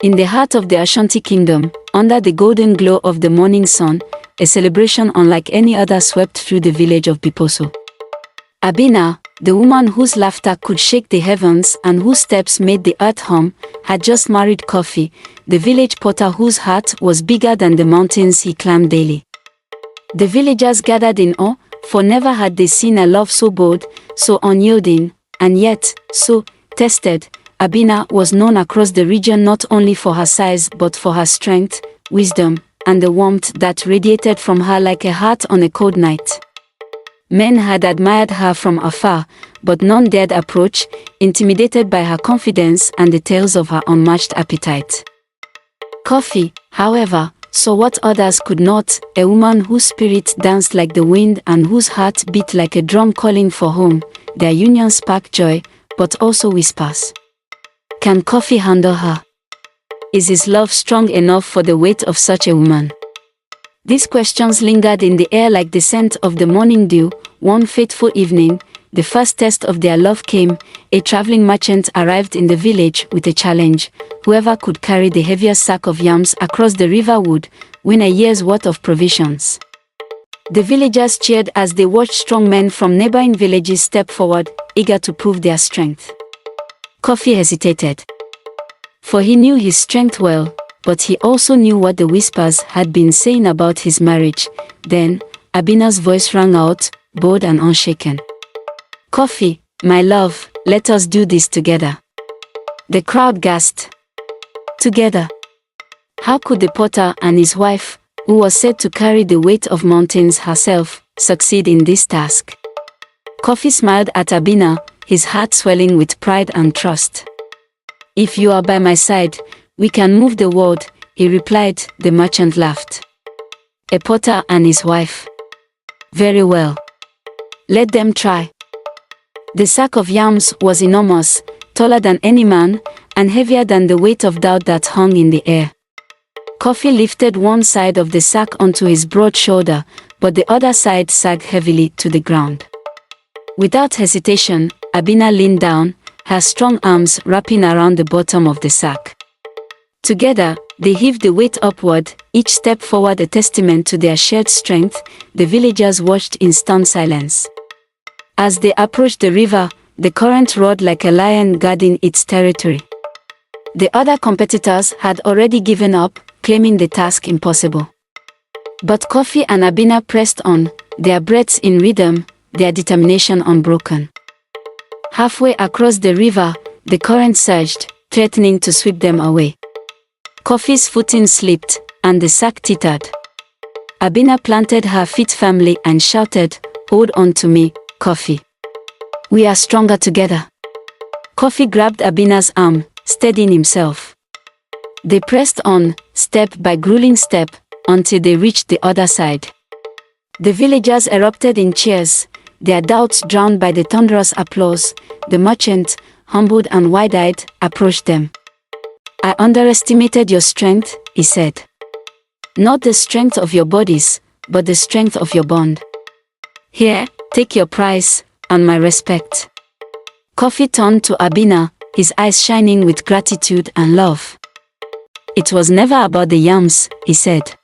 In the heart of the Ashanti kingdom, under the golden glow of the morning sun, a celebration unlike any other swept through the village of Biposo. Abina, the woman whose laughter could shake the heavens and whose steps made the earth hum, had just married Kofi, the village potter whose heart was bigger than the mountains he climbed daily. The villagers gathered in awe, for never had they seen a love so bold, so unyielding, and yet, so tested. Abina was known across the region not only for her size but for her strength, wisdom, and the warmth that radiated from her like a heart on a cold night. Men had admired her from afar, but none dared approach, intimidated by her confidence and the tales of her unmatched appetite. Kofi, however, saw what others could not, a woman whose spirit danced like the wind and whose heart beat like a drum calling for home. Their union sparked joy, but also whispers. Can Kofi handle her? Is his love strong enough for the weight of such a woman? These questions lingered in the air like the scent of the morning dew. One fateful evening, the first test of their love came. A traveling merchant arrived in the village with a challenge. Whoever could carry the heaviest sack of yams across the river would win a year's worth of provisions. The villagers cheered as they watched strong men from neighboring villages step forward, eager to prove their strength. Kofi hesitated. For he knew his strength well, but he also knew what the whispers had been saying about his marriage. Then, Abina's voice rang out, bold and unshaken. Kofi, my love, let us do this together. The crowd gasped. Together? How could the potter and his wife, who was said to carry the weight of mountains herself, succeed in this task? Kofi smiled at Abina, his heart swelling with pride and trust. If you are by my side, we can move the world, he replied. The merchant laughed. A potter and his wife. Very well. Let them try. The sack of yams was enormous, taller than any man, and heavier than the weight of doubt that hung in the air. Kofi lifted one side of the sack onto his broad shoulder, but the other side sagged heavily to the ground. Without hesitation, Abina leaned down, her strong arms wrapping around the bottom of the sack. Together, they heaved the weight upward, each step forward a testament to their shared strength. The villagers watched in stunned silence. As they approached the river, the current roared like a lion guarding its territory. The other competitors had already given up, claiming the task impossible. But Kofi and Abina pressed on, their breaths in rhythm, their determination unbroken. Halfway across the river, the current surged, threatening to sweep them away. Kofi's footing slipped, and the sack tittered. Abina planted her feet firmly and shouted, "Hold on to me, Kofi. We are stronger together." Kofi grabbed Abina's arm, steadying himself. They pressed on, step by grueling step, until they reached the other side. The villagers erupted in cheers, their doubts drowned by the thunderous applause. The merchant, humbled and wide-eyed, approached them. "I underestimated your strength," he said. "Not the strength of your bodies, but the strength of your bond. Here, take your prize, and my respect." Kofi turned to Abina, his eyes shining with gratitude and love. "It was never about the yams," he said.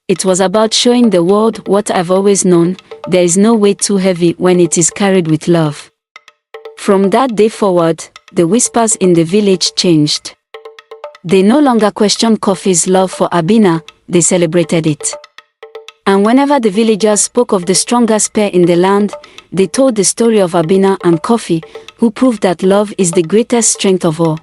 "It was about showing the world what I've always known: there is no weight too heavy when it is carried with love." From that day forward, the whispers in the village changed. They no longer questioned Kofi's love for Abina, they celebrated it. And whenever the villagers spoke of the strongest pair in the land, they told the story of Abina and Kofi, who proved that love is the greatest strength of all.